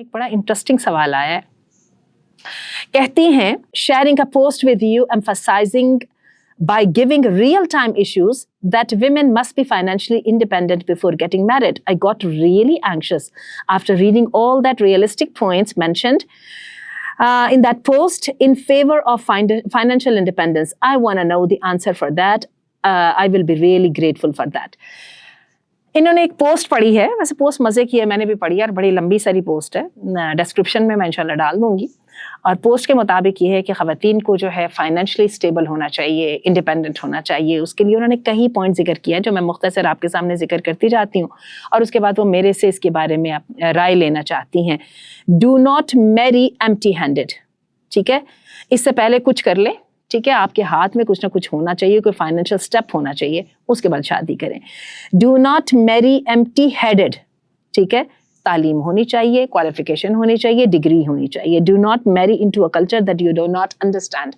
एक बड़ा इंटरेस्टिंग सवाल आया है. कहती हैं, sharing a post with you emphasizing by giving real-time issues that women must be financially independent before getting married. I got really anxious after reading all that realistic points mentioned in that post in favor of financial independence. I want to know the answer for that. I will be really grateful for that. इन्होंने एक post पढ़ी है, वैसे post मज़े की है, मैंने भी पढ़ी यार, बड़ी लंबी सारी पोस्ट है, डिस्क्रिप्शन में मैं इंशाल्लाह डाल दूंगी. और पोस्ट के मुताबिक ये है कि ख़वातीन को जो है फाइनेंशियली स्टेबल होना चाहिए, इंडिपेंडेंट होना चाहिए. उसके लिए उन्होंने कई पॉइंट जिक्र किए हैं जो मैं मुख्तसर आपके सामने जिक्र करती जाती हूँ, और उसके बाद वो मेरे से इसके बारे में आप राय लेना चाहती हैं. Do not marry empty handed. ठीक है, इससे पहले कुछ कर ले. ठीक है, आपके हाथ में कुछ ना कुछ होना चाहिए, कोई फाइनेंशियल स्टेप होना चाहिए, उसके बाद शादी करें. Do not marry empty headed. ठीक है, तालीम होनी चाहिए, क्वालिफिकेशन होनी चाहिए, डिग्री होनी चाहिए. Do not marry into a culture that you do not understand.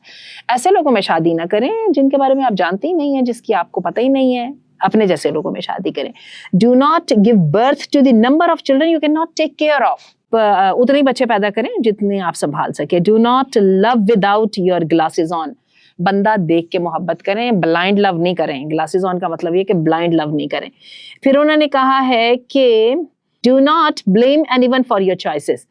ऐसे लोगों में शादी ना करें जिनके बारे में आप जानते ही नहीं है, जिसकी आपको पता ही नहीं है. अपने जैसे लोगों में शादी करें. Do not give birth to the number of children you can not take care of. उतने ही बच्चे पैदा करें जितने आप संभाल सके. Do not love without your glasses on. बंदा देख के मोहब्बत करें, ब्लाइंड लव नहीं करें. ग्लासेस ऑन का मतलब ये कि ब्लाइंड लव नहीं करें. फिर उन्होंने कहा है कि do not blame anyone for your choices.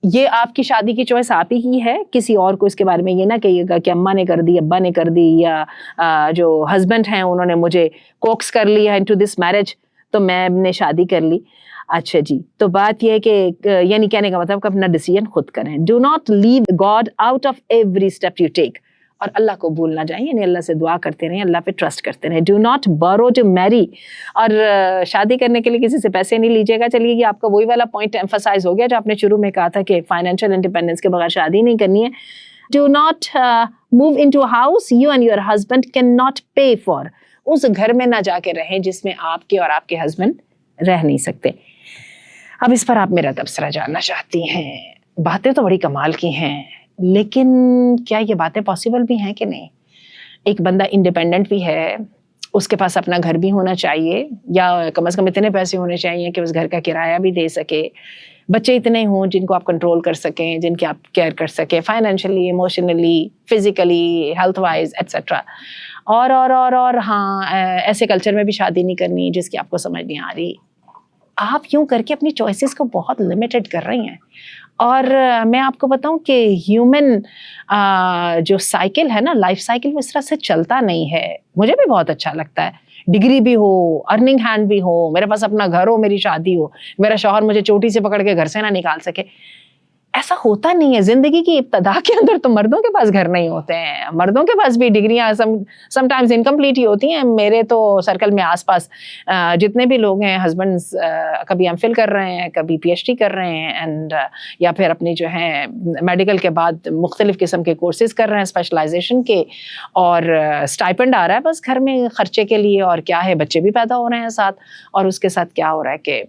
ये आपकी शादी की चॉइस आप ही की है, किसी और को इसके बारे में ये ना कहिएगा कि अम्मा ने कर दी, अब्बा ने कर दी, या जो हस्बैंड हैं उन्होंने मुझे कोक्स कर लिया इनटू दिस मैरिज तो मैंने शादी कर ली. अच्छा जी, तो बात यह है कि यानी कहने का मतलब कि अपना डिसीजन खुद करें. Do not leave God out of every step you take. और अल्लाह को भूल ना जाए, यानी अल्लाह से दुआ करते रहें, अल्लाह पे ट्रस्ट करते रहें. Do not borrow to marry. और शादी करने के लिए किसी से पैसे नहीं लीजिएगा. चलिए कि आपका वही वाला पॉइंट एम्फसाइज हो गया जो आपने शुरू में कहा था कि फाइनेंशियल इंडिपेंडेंस के बगैर शादी नहीं करनी है. Do not move into a house you and your husband can not पे फॉर. उस घर में ना जाके रहें जिसमें आपके और आपके हस्बैंड रह नहीं सकते. अब इस पर आप मेरा तबसरा जानना चाहती हैं. बातें तो बड़ी कमाल की हैं, लेकिन क्या ये बातें पॉसिबल भी हैं कि नहीं? एक बंदा इंडिपेंडेंट भी है, उसके पास अपना घर भी होना चाहिए, या कम से कम इतने पैसे होने चाहिए कि उस घर का किराया भी दे सके. बच्चे इतने हों जिनको आप कंट्रोल कर सकें, जिनकी आप केयर कर सकें, financially, emotionally, physically, health wise etcetera. और हाँ, ऐसे कल्चर में भी शादी नहीं करनी जिसकी आपको समझ नहीं आ रही. आप यूं करके अपनी चॉइसेस को बहुत लिमिटेड कर रही हैं. और मैं आपको बताऊं कि ह्यूमन जो साइकिल है ना, लाइफ साइकिल, वो इस तरह से चलता नहीं है. मुझे भी बहुत अच्छा लगता है डिग्री भी हो, अर्निंग हैंड भी हो, मेरे पास अपना घर हो, मेरी शादी हो, मेरा शौहर मुझे चोटी से पकड़ के घर से ना निकाल सके. ऐसा होता नहीं है. जिंदगी की इब्तदा के अंदर तो मर्दों के पास घर नहीं होते हैं. मर्दों के पास भी डिग्रियां समटाइम्स इनकम्प्लीट ही होती हैं. मेरे तो सर्कल में आसपास जितने भी लोग हैं, हस्बैंड्स कभी एमफिल कर रहे हैं, कभी पीएचडी कर रहे हैं, एंड या फिर अपनी जो है मेडिकल के बाद मुख्तलिफ किस्म के कोर्सेज कर रहे हैं स्पेशलाइजेशन के, और स्टाइपेंड आ रहा है बस घर में खर्चे के लिए. और क्या है, बच्चे भी पैदा हो रहे हैं साथ, और उसके साथ क्या हो रहा है कि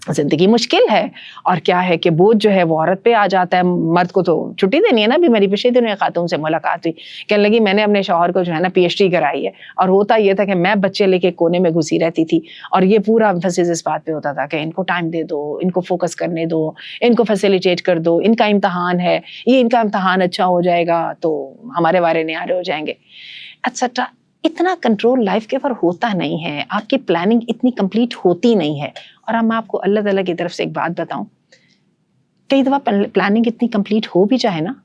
जिंदगी मुश्किल है. और क्या है कि बोझ जो है वो औरत पे आ जाता है. मर्द को तो छुट्टी देनी है ना. अभी मेरी पिछले दिनों खातून से मुलाकात हुई, कहने लगी मैंने अपने शौहर को जो है ना पीएचडी कराई है, और होता ये था कि मैं बच्चे लेके कोने में घुसी रहती थी, और ये पूरा एम्फसिस इस बात पे होता था कि इनको टाइम दे दो, इनको फोकस करने दो, इनको फैसिलिटेट कर दो, इनका इम्तहान है, ये इनका इम्तहान अच्छा हो जाएगा तो हमारे वारे न्यारे हो जाएंगे, एट्सेट्रा. इतना कंट्रोल लाइफ के ऊपर होता नहीं है. आपकी प्लानिंग इतनी कंप्लीट होती नहीं है. और अब मैं आपको अल्लाह ताला की तरफ से एक बात बताऊं, कई दफ़ा प्लानिंग इतनी कंप्लीट हो भी जाए ना,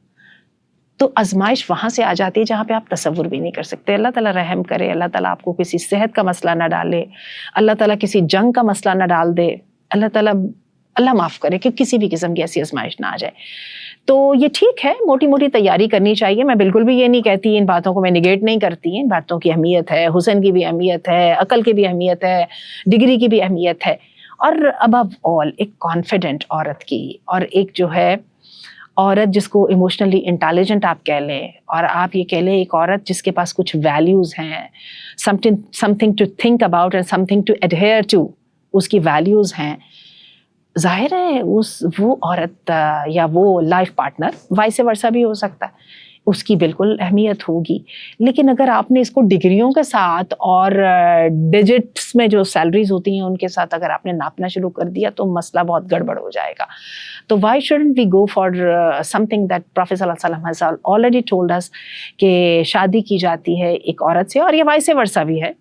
तो आजमाइश वहाँ से आ जाती है जहाँ पे आप तसव्वुर भी नहीं कर सकते. अल्लाह ताला रहम करे, अल्लाह ताला आपको किसी सेहत का मसला ना डाले, अल्लाह ताला किसी जंग का मसला ना डाल दे, अल्लाह माफ़ करे कि किसी भी किस्म की ऐसी आजमाइश ना आ जाए. तो ये ठीक है, मोटी मोटी तैयारी करनी चाहिए. मैं बिल्कुल भी ये नहीं कहती, इन बातों को मैं निगेट नहीं करती. इन बातों की अहमियत है, हुस्न की भी अहमियत है, अकल की भी अहमियत है, डिग्री की भी अहमियत है. और अबव ऑल एक कॉन्फिडेंट औरत की, और एक जो है औरत जिसको इमोशनली इंटेलिजेंट आप कह लें, और आप ये कह लें एक औरत जिसके पास कुछ वैल्यूज़ हैं, something to think about and something to adhere to, उसकी वैल्यूज़ हैं. जाहिर है वो औरत या वो लाइफ पार्टनर वाइस वर्सा भी हो सकता है. اس کی بالکل اہمیت ہوگی. لیکن اگر آپ نے اس کو ڈگریوں کے ساتھ اور ڈیجٹس میں جو سیلریز ہوتی ہیں ان کے ساتھ اگر آپ نے ناپنا شروع کر دیا تو مسئلہ بہت گڑبڑ ہو جائے گا. تو why shouldn't we go for something that prophet صلی اللہ علیہ وسلم ہیز آلریڈی ٹولڈ اس کہ شادی کی جاتی ہے ایک عورت سے, اور یہ وائس ورثہ بھی ہے,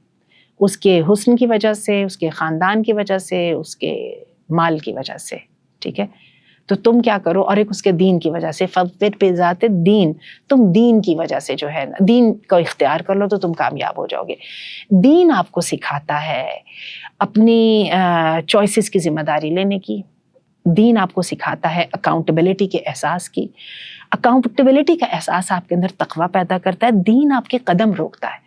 اس کے حسن کی وجہ سے, اس کے خاندان کی وجہ سے, اس کے مال کی وجہ سے. ٹھیک ہے, تو تم کیا کرو, اور ایک اس کے دین کی وجہ سے, فَذْفِرْ بِذَاتِ الدین, تم دین کی وجہ سے جو ہے نا دین کو اختیار کر لو تو تم کامیاب ہو جاؤ گے. دین آپ کو سکھاتا ہے اپنی چوائسز کی ذمہ داری لینے کی. دین آپ کو سکھاتا ہے اکاؤنٹیبلٹی کے احساس کی. اکاؤنٹیبلٹی کا احساس آپ کے اندر تقویٰ پیدا کرتا ہے. دین آپ کے قدم روکتا ہے,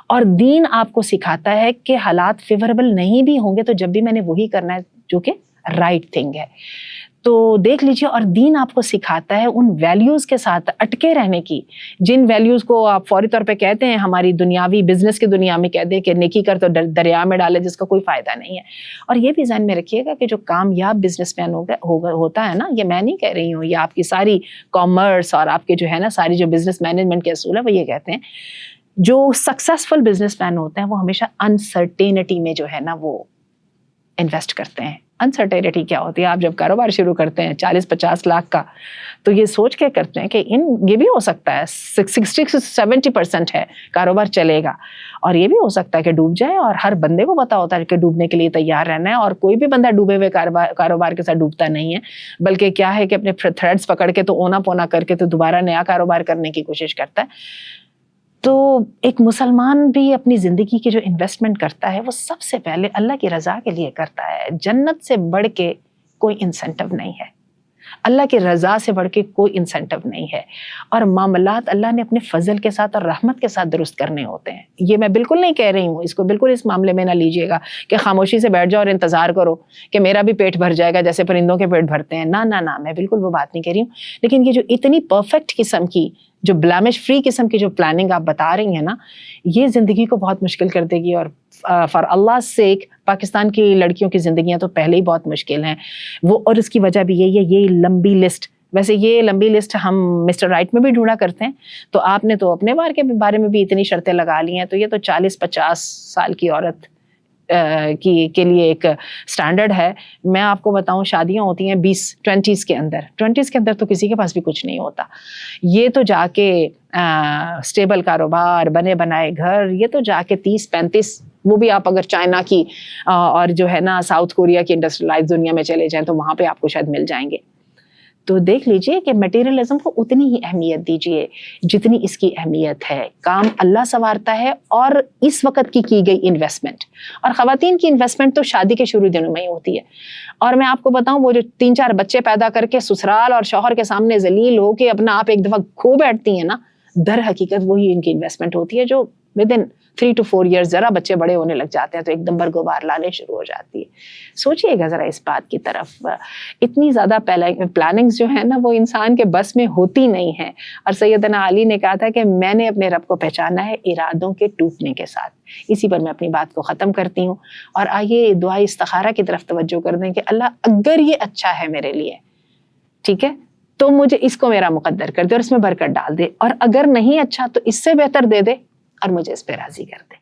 اور دین آپ کو سکھاتا ہے کہ حالات فیوریبل نہیں بھی ہوں گے تو جب بھی میں نے وہی کرنا ہے جو کہ رائٹ تھنگ ہے. تو دیکھ لیجیے, اور دین آپ کو سکھاتا ہے ان ویلیوز کے ساتھ اٹکے رہنے کی, جن ویلیوز کو آپ فوری طور پہ کہتے ہیں ہماری دنیاوی بزنس کی دنیا میں کہتے ہیں کہ نیکی کر تو دریا میں ڈالے جس کا کوئی فائدہ نہیں ہے. اور یہ بھی ذہن میں رکھیے گا کہ جو کامیاب بزنس مین ہوتا ہے نا, یہ میں نہیں کہہ رہی ہوں, یہ آپ کی ساری کامرس اور آپ کے جو ہے نا ساری جو بزنس مینجمنٹ کے اصول ہے وہ یہ کہتے ہیں, جو سکسیسفل بزنس مین ہوتے ہیں وہ ہمیشہ انسرٹینٹی میں جو ہے نا وہ انویسٹ کرتے ہیں. انسرٹینٹی کیا ہوتی ہے؟ آپ جب کاروبار شروع کرتے ہیں 40-50 لاکھ کا تو یہ سوچ کے کرتے ہیں کہ یہ بھی ہو سکتا ہے 60-70% ہے کاروبار چلے گا, اور یہ بھی ہو سکتا ہے کہ ڈوب جائے, اور ہر بندے کو پتا ہوتا ہے کہ ڈوبنے کے لیے تیار رہنا ہے, اور کوئی بھی بندہ ڈوبے ہوئے کاروبار کے ساتھ ڈوبتا نہیں ہے, بلکہ کیا ہے کہ اپنے تھریڈس پکڑ کے تو اونا پونا کر کے تو دوبارہ نیا کاروبار کرنے کی کوشش کرتا ہے. تو ایک مسلمان بھی اپنی زندگی کی جو انویسٹمنٹ کرتا ہے وہ سب سے پہلے اللہ کی رضا کے لیے کرتا ہے. جنت سے بڑھ کے کوئی انسینٹو نہیں ہے, اللہ کی رضا سے بڑھ کے کوئی انسینٹو نہیں ہے, اور معاملات اللہ نے اپنے فضل کے ساتھ اور رحمت کے ساتھ درست کرنے ہوتے ہیں. یہ میں بالکل نہیں کہہ رہی ہوں, اس کو بالکل اس معاملے میں نہ لیجیے گا کہ خاموشی سے بیٹھ جاؤ اور انتظار کرو کہ میرا بھی پیٹ بھر جائے گا جیسے پرندوں کے پیٹ بھرتے ہیں. نہ, میں بالکل وہ بات نہیں کہہ رہی ہوں. لیکن یہ جو اتنی پرفیکٹ قسم کی, جو بلیمش فری قسم کی جو پلاننگ آپ بتا رہی ہیں نا, یہ زندگی کو بہت مشکل کر دے گی. اور فار اللہ سیک پاکستان کی لڑکیوں کی زندگیاں تو پہلے ہی بہت مشکل ہیں وہ, اور اس کی وجہ بھی یہی ہے, یہ لمبی لسٹ. ویسے یہ لمبی لسٹ ہم مسٹر رائٹ میں بھی ڈھونڈا کرتے ہیں, تو آپ نے تو اپنے بارے میں بھی اتنی شرطیں لگا لی ہیں, تو یہ تو 40-50 سال کی عورت کے لیے ایک سٹینڈرڈ ہے. میں آپ کو بتاؤں شادیاں ہوتی ہیں 20s کے اندر تو کسی کے پاس بھی کچھ نہیں ہوتا. یہ تو جا کے اسٹیبل کاروبار, بنے بنائے گھر, یہ تو جا کے 30-35, وہ بھی آپ اگر چائنا کی اور جو ہے نا ساؤتھ کوریا کی انڈسٹریلائز دنیا میں چلے جائیں تو وہاں پہ آپ کو شاید مل جائیں گے. تو دیکھ لیجئے کہ میٹیریلزم کو اتنی ہی اہمیت دیجئے جتنی اس کی اہمیت ہے. کام اللہ سنوارتا ہے, اور اس وقت کی گئی انویسٹمنٹ, اور خواتین کی انویسٹمنٹ تو شادی کے شروع دنوں میں ہی ہوتی ہے. اور میں آپ کو بتاؤں وہ جو 3-4 بچے پیدا کر کے سسرال اور شوہر کے سامنے ذلیل ہو کے اپنا آپ ایک دفعہ کھو بیٹھتی ہیں نا, در حقیقت وہی ان کی انویسٹمنٹ ہوتی ہے جو ودن 3 to 4 years ذرا بچے بڑے ہونے لگ جاتے ہیں تو ایک دم برگوبار لانے شروع ہو جاتی ہے. سوچئے گا ذرا اس بات کی طرف. اتنی زیادہ پلاننگز جو ہیں نا وہ انسان کے بس میں ہوتی نہیں ہیں, اور سیدنا علی نے کہا تھا کہ میں نے اپنے رب کو پہچانا ہے ارادوں کے ٹوٹنے کے ساتھ. اسی پر میں اپنی بات کو ختم کرتی ہوں, اور آئیے دعائے استخارہ کی طرف توجہ کر دیں کہ اللہ اگر یہ اچھا ہے میرے لیے, ٹھیک ہے, تو مجھے اس کو میرا مقدر کر دے اور اس میں برکت ڈال دے, اور اگر نہیں اچھا تو اس سے بہتر دے دے اور مجھے اس پہ راضی کر دے.